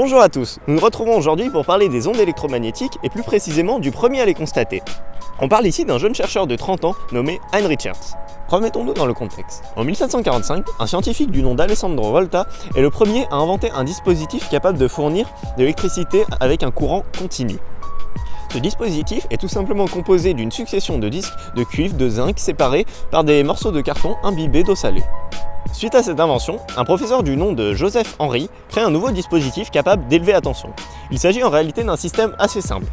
Bonjour à tous, nous nous retrouvons aujourd'hui pour parler des ondes électromagnétiques et plus précisément du premier à les constater. On parle ici d'un jeune chercheur de 30 ans nommé Heinrich Hertz. Remettons-nous dans le contexte. En 1745, un scientifique du nom d'Alessandro Volta est le premier à inventer un dispositif capable de fournir de l'électricité avec un courant continu. Ce dispositif est tout simplement composé d'une succession de disques de cuivre, de zinc séparés par des morceaux de carton imbibés d'eau salée. Suite à cette invention, un professeur du nom de Joseph Henry crée un nouveau dispositif capable d'élever la tension. Il s'agit en réalité d'un système assez simple.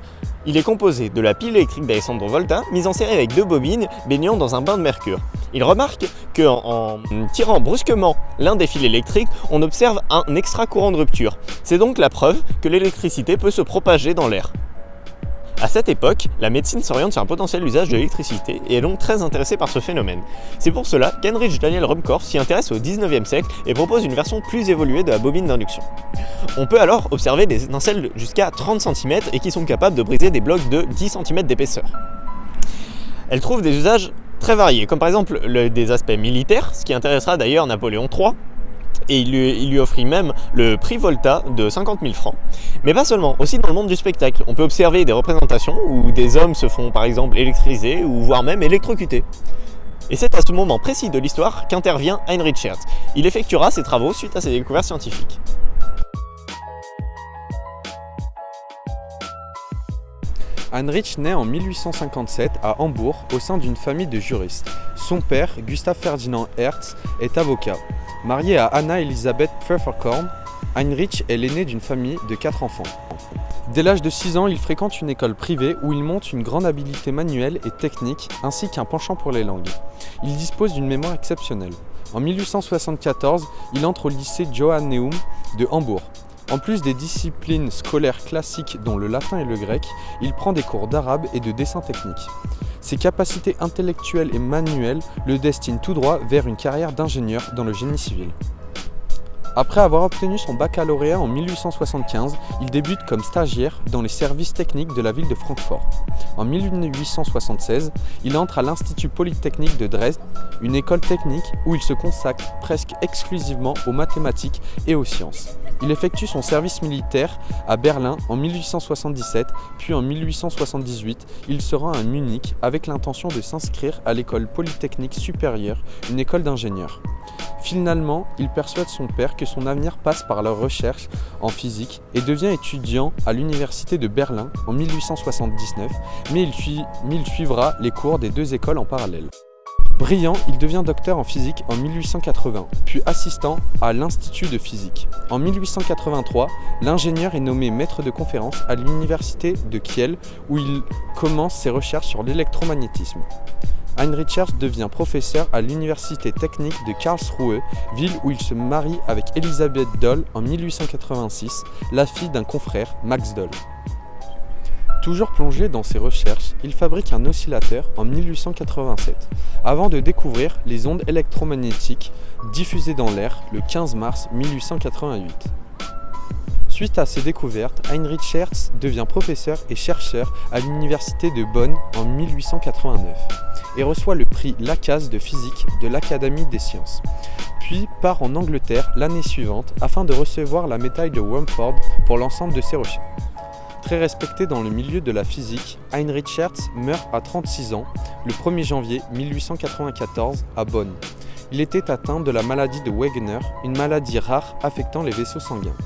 Il est composé de la pile électrique d'Alessandro Volta, mise en série avec deux bobines baignant dans un bain de mercure. Il remarque qu'en tirant brusquement l'un des fils électriques, on observe un extra courant de rupture. C'est donc la preuve que l'électricité peut se propager dans l'air. À cette époque, la médecine s'oriente sur un potentiel usage de l'électricité et est donc très intéressée par ce phénomène. C'est pour cela qu'Heinrich Daniel Ruhmkorff s'y intéresse au 19e siècle et propose une version plus évoluée de la bobine d'induction. On peut alors observer des étincelles jusqu'à 30 cm et qui sont capables de briser des blocs de 10 cm d'épaisseur. Elle trouve des usages très variés, comme par exemple des aspects militaires, ce qui intéressera d'ailleurs Napoléon III, et il lui offrit même le prix Volta de 50 000 francs. Mais pas seulement, aussi dans le monde du spectacle. On peut observer des représentations où des hommes se font par exemple électriser ou voire même électrocuter. Et c'est à ce moment précis de l'histoire qu'intervient Heinrich Hertz. Il effectuera ses travaux suite à ses découvertes scientifiques. Heinrich naît en 1857 à Hambourg au sein d'une famille de juristes. Son père, Gustav Ferdinand Hertz, est avocat. Marié à Anna Elisabeth Pfefferkorn, Heinrich est l'aîné d'une famille de 4 enfants. Dès l'âge de 6 ans, il fréquente une école privée où il monte une grande habileté manuelle et technique ainsi qu'un penchant pour les langues. Il dispose d'une mémoire exceptionnelle. En 1874, il entre au lycée Johanneum de Hambourg. En plus des disciplines scolaires classiques dont le latin et le grec, il prend des cours d'arabe et de dessin technique. Ses capacités intellectuelles et manuelles le destinent tout droit vers une carrière d'ingénieur dans le génie civil. Après avoir obtenu son baccalauréat en 1875, il débute comme stagiaire dans les services techniques de la ville de Francfort. En 1876, il entre à l'Institut Polytechnique de Dresde, une école technique où il se consacre presque exclusivement aux mathématiques et aux sciences. Il effectue son service militaire à Berlin en 1877, puis en 1878, il se rend à Munich avec l'intention de s'inscrire à l'école polytechnique supérieure, une école d'ingénieurs. Finalement, il persuade son père que son avenir passe par la recherche en physique et devient étudiant à l'université de Berlin en 1879, mais il suivra les cours des deux écoles en parallèle. Brillant, il devient docteur en physique en 1880, puis assistant à l'Institut de physique. En 1883, l'ingénieur est nommé maître de conférence à l'université de Kiel où il commence ses recherches sur l'électromagnétisme. Heinrich Hertz devient professeur à l'université technique de Karlsruhe, ville où il se marie avec Elisabeth Doll en 1886, la fille d'un confrère, Max Doll. Toujours plongé dans ses recherches, il fabrique un oscillateur en 1887, avant de découvrir les ondes électromagnétiques diffusées dans l'air le 15 mars 1888. Suite à ces découvertes, Heinrich Hertz devient professeur et chercheur à l'université de Bonn en 1889 et reçoit le prix Lacaze de physique de l'Académie des sciences. Puis part en Angleterre l'année suivante afin de recevoir la médaille de Rumford pour l'ensemble de ses recherches. Très respecté dans le milieu de la physique, Heinrich Hertz meurt à 36 ans le 1er janvier 1894 à Bonn. Il était atteint de la maladie de Wegener, une maladie rare affectant les vaisseaux sanguins.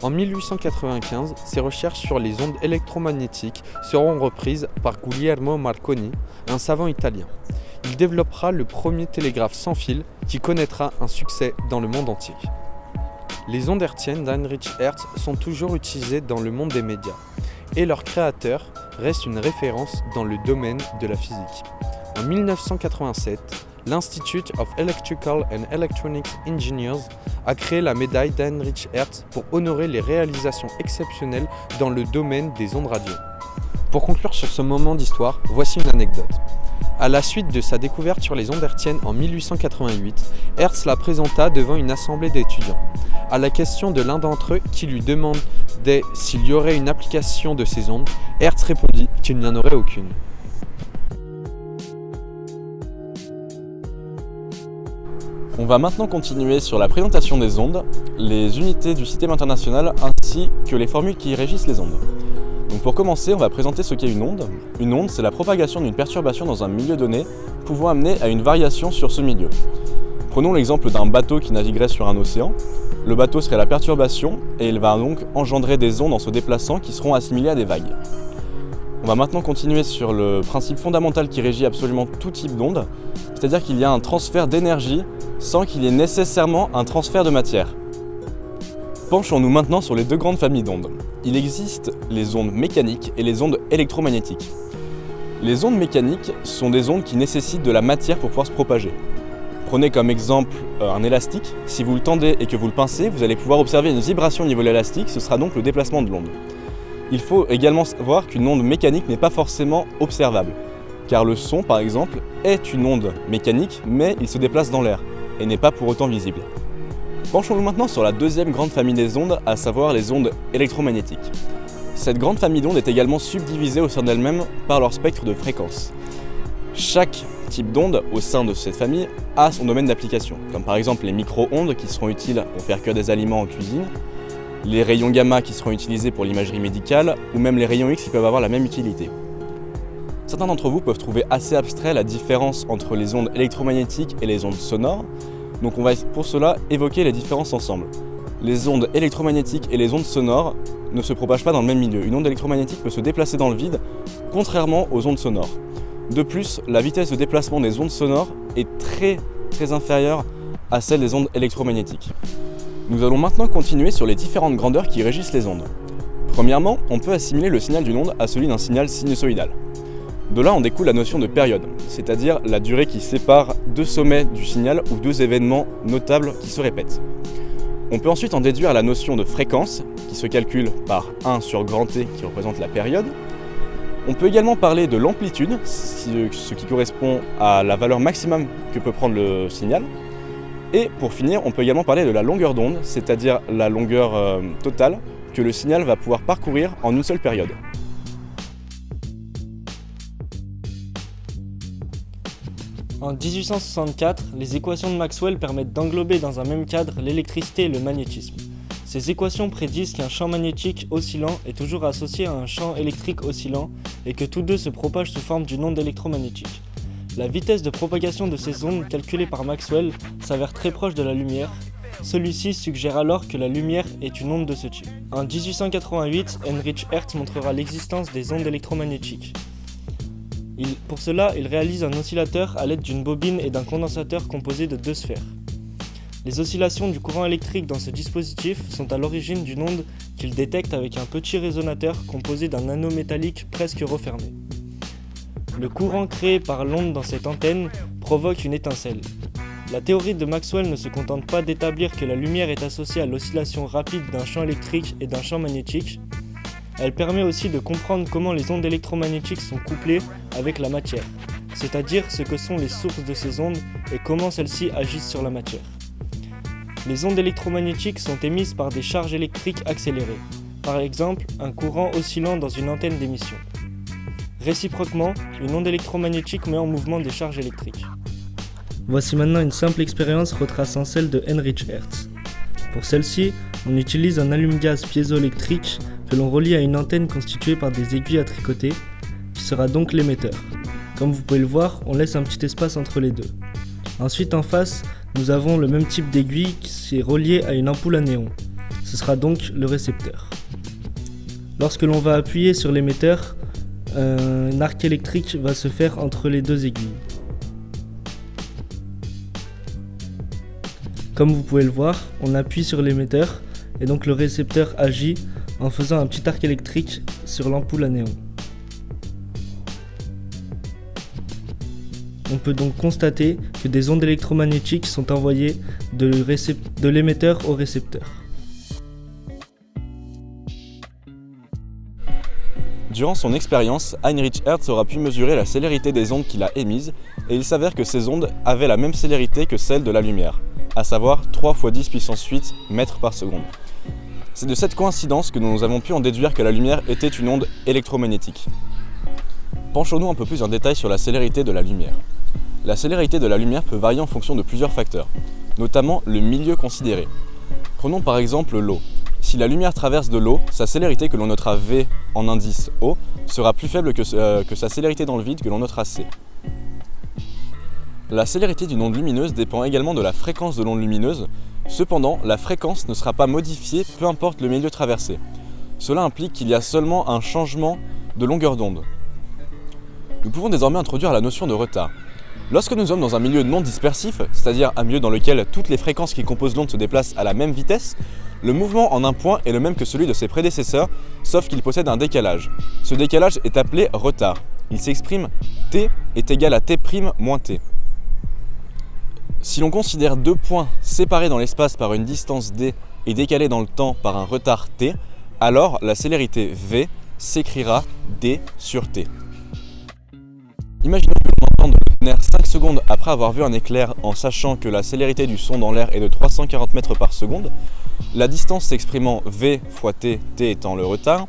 En 1895, ses recherches sur les ondes électromagnétiques seront reprises par Guglielmo Marconi, un savant italien. Il développera le premier télégraphe sans fil qui connaîtra un succès dans le monde entier. Les ondes hertziennes d'Heinrich Hertz sont toujours utilisées dans le monde des médias et leur créateur reste une référence dans le domaine de la physique. En 1987, l'Institute of Electrical and Electronics Engineers a créé la médaille d'Heinrich Hertz pour honorer les réalisations exceptionnelles dans le domaine des ondes radio. Pour conclure sur ce moment d'histoire, voici une anecdote. À la suite de sa découverte sur les ondes hertziennes en 1888, Hertz la présenta devant une assemblée d'étudiants. À la question de l'un d'entre eux qui lui demandait s'il y aurait une application de ces ondes, Hertz répondit qu'il n'y en aurait aucune. On va maintenant continuer sur la présentation des ondes, les unités du système international ainsi ainsi que les formules qui régissent les ondes. Donc pour commencer, on va présenter ce qu'est une onde. Une onde, c'est la propagation d'une perturbation dans un milieu donné, pouvant amener à une variation sur ce milieu. Prenons l'exemple d'un bateau qui naviguerait sur un océan. Le bateau serait la perturbation et il va donc engendrer des ondes en se déplaçant qui seront assimilées à des vagues. On va maintenant continuer sur le principe fondamental qui régit absolument tout type d'onde, c'est-à-dire qu'il y a un transfert d'énergie sans qu'il y ait nécessairement un transfert de matière. Penchons-nous maintenant sur les deux grandes familles d'ondes. Il existe les ondes mécaniques et les ondes électromagnétiques. Les ondes mécaniques sont des ondes qui nécessitent de la matière pour pouvoir se propager. Prenez comme exemple un élastique. Si vous le tendez et que vous le pincez, vous allez pouvoir observer une vibration au niveau de l'élastique, ce sera donc le déplacement de l'onde. Il faut également savoir qu'une onde mécanique n'est pas forcément observable, car le son, par exemple, est une onde mécanique, mais il se déplace dans l'air et n'est pas pour autant visible. Penchons-nous maintenant sur la deuxième grande famille des ondes, à savoir les ondes électromagnétiques. Cette grande famille d'ondes est également subdivisée au sein d'elle-même par leur spectre de fréquence. Chaque type d'onde au sein de cette famille a son domaine d'application, comme par exemple les micro-ondes qui seront utiles pour faire cuire des aliments en cuisine, les rayons gamma qui seront utilisés pour l'imagerie médicale, ou même les rayons X qui peuvent avoir la même utilité. Certains d'entre vous peuvent trouver assez abstrait la différence entre les ondes électromagnétiques et les ondes sonores, donc on va pour cela évoquer les différences ensemble. Les ondes électromagnétiques et les ondes sonores ne se propagent pas dans le même milieu. Une onde électromagnétique peut se déplacer dans le vide, contrairement aux ondes sonores. De plus, la vitesse de déplacement des ondes sonores est très inférieure à celle des ondes électromagnétiques. Nous allons maintenant continuer sur les différentes grandeurs qui régissent les ondes. Premièrement, on peut assimiler le signal d'une onde à celui d'un signal sinusoïdal. De là en découle la notion de période, c'est-à-dire la durée qui sépare deux sommets du signal ou deux événements notables qui se répètent. On peut ensuite en déduire la notion de fréquence, qui se calcule par 1 sur grand T qui représente la période. On peut également parler de l'amplitude, ce qui correspond à la valeur maximum que peut prendre le signal. Et pour finir, on peut également parler de la longueur d'onde, c'est-à-dire la longueur totale que le signal va pouvoir parcourir en une seule période. En 1864, les équations de Maxwell permettent d'englober dans un même cadre l'électricité et le magnétisme. Ces équations prédisent qu'un champ magnétique oscillant est toujours associé à un champ électrique oscillant et que tous deux se propagent sous forme d'une onde électromagnétique. La vitesse de propagation de ces ondes calculée par Maxwell s'avère très proche de la lumière. Celui-ci suggère alors que la lumière est une onde de ce type. En 1888, Heinrich Hertz montrera l'existence des ondes électromagnétiques. Pour cela, il réalise un oscillateur à l'aide d'une bobine et d'un condensateur composé de deux sphères. Les oscillations du courant électrique dans ce dispositif sont à l'origine d'une onde qu'il détecte avec un petit résonateur composé d'un anneau métallique presque refermé. Le courant créé par l'onde dans cette antenne provoque une étincelle. La théorie de Maxwell ne se contente pas d'établir que la lumière est associée à l'oscillation rapide d'un champ électrique et d'un champ magnétique. Elle permet aussi de comprendre comment les ondes électromagnétiques sont couplées avec la matière, c'est-à-dire ce que sont les sources de ces ondes et comment celles-ci agissent sur la matière. Les ondes électromagnétiques sont émises par des charges électriques accélérées, par exemple un courant oscillant dans une antenne d'émission. Réciproquement, une onde électromagnétique met en mouvement des charges électriques. Voici maintenant une simple expérience retraçant celle de Heinrich Hertz. Pour celle-ci, on utilise un allume-gaz piézoélectrique que l'on relie à une antenne constituée par des aiguilles à tricoter, qui sera donc l'émetteur. Comme vous pouvez le voir, on laisse un petit espace entre les deux. Ensuite, en face, nous avons le même type d'aiguille qui est relié à une ampoule à néon. Ce sera donc le récepteur. Lorsque l'on va appuyer sur l'émetteur, un arc électrique va se faire entre les deux aiguilles. Comme vous pouvez le voir, on appuie sur l'émetteur et donc le récepteur agit en faisant un petit arc électrique sur l'ampoule à néon. On peut donc constater que des ondes électromagnétiques sont envoyées de l'émetteur au récepteur. Durant son expérience, Heinrich Hertz aura pu mesurer la célérité des ondes qu'il a émises et il s'avère que ces ondes avaient la même célérité que celle de la lumière, à savoir 3 × 10 puissance 8 mètres par seconde. C'est de cette coïncidence que nous avons pu en déduire que la lumière était une onde électromagnétique. Penchons-nous un peu plus en détail sur la célérité de la lumière. La célérité de la lumière peut varier en fonction de plusieurs facteurs, notamment le milieu considéré. Prenons par exemple l'eau. Si la lumière traverse de l'eau, sa célérité que l'on notera V en indice O sera plus faible que sa célérité dans le vide que l'on notera C. La célérité d'une onde lumineuse dépend également de la fréquence de l'onde lumineuse. Cependant, la fréquence ne sera pas modifiée peu importe le milieu traversé. Cela implique qu'il y a seulement un changement de longueur d'onde. Nous pouvons désormais introduire la notion de retard. Lorsque nous sommes dans un milieu non dispersif, c'est-à-dire un milieu dans lequel toutes les fréquences qui composent l'onde se déplacent à la même vitesse, le mouvement en un point est le même que celui de ses prédécesseurs, sauf qu'il possède un décalage. Ce décalage est appelé retard. Il s'exprime t est égal à t' moins t. Si l'on considère deux points séparés dans l'espace par une distance d et décalés dans le temps par un retard t, alors la célérité v s'écrira d sur t. Imaginons que l'on entende le tonnerre 5 secondes après avoir vu un éclair en sachant que la célérité du son dans l'air est de 340 mètres par seconde. La distance s'exprimant v fois t, t étant le retard,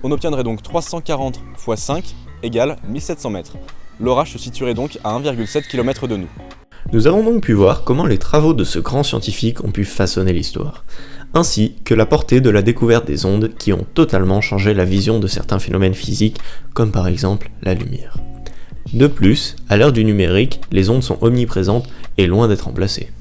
on obtiendrait donc 340 fois 5 égale 1700 mètres. L'orage se situerait donc à 1,7 km de nous. Nous avons donc pu voir comment les travaux de ce grand scientifique ont pu façonner l'histoire, ainsi que la portée de la découverte des ondes qui ont totalement changé la vision de certains phénomènes physiques, comme par exemple la lumière. De plus, à l'ère du numérique, les ondes sont omniprésentes et loin d'être remplacées.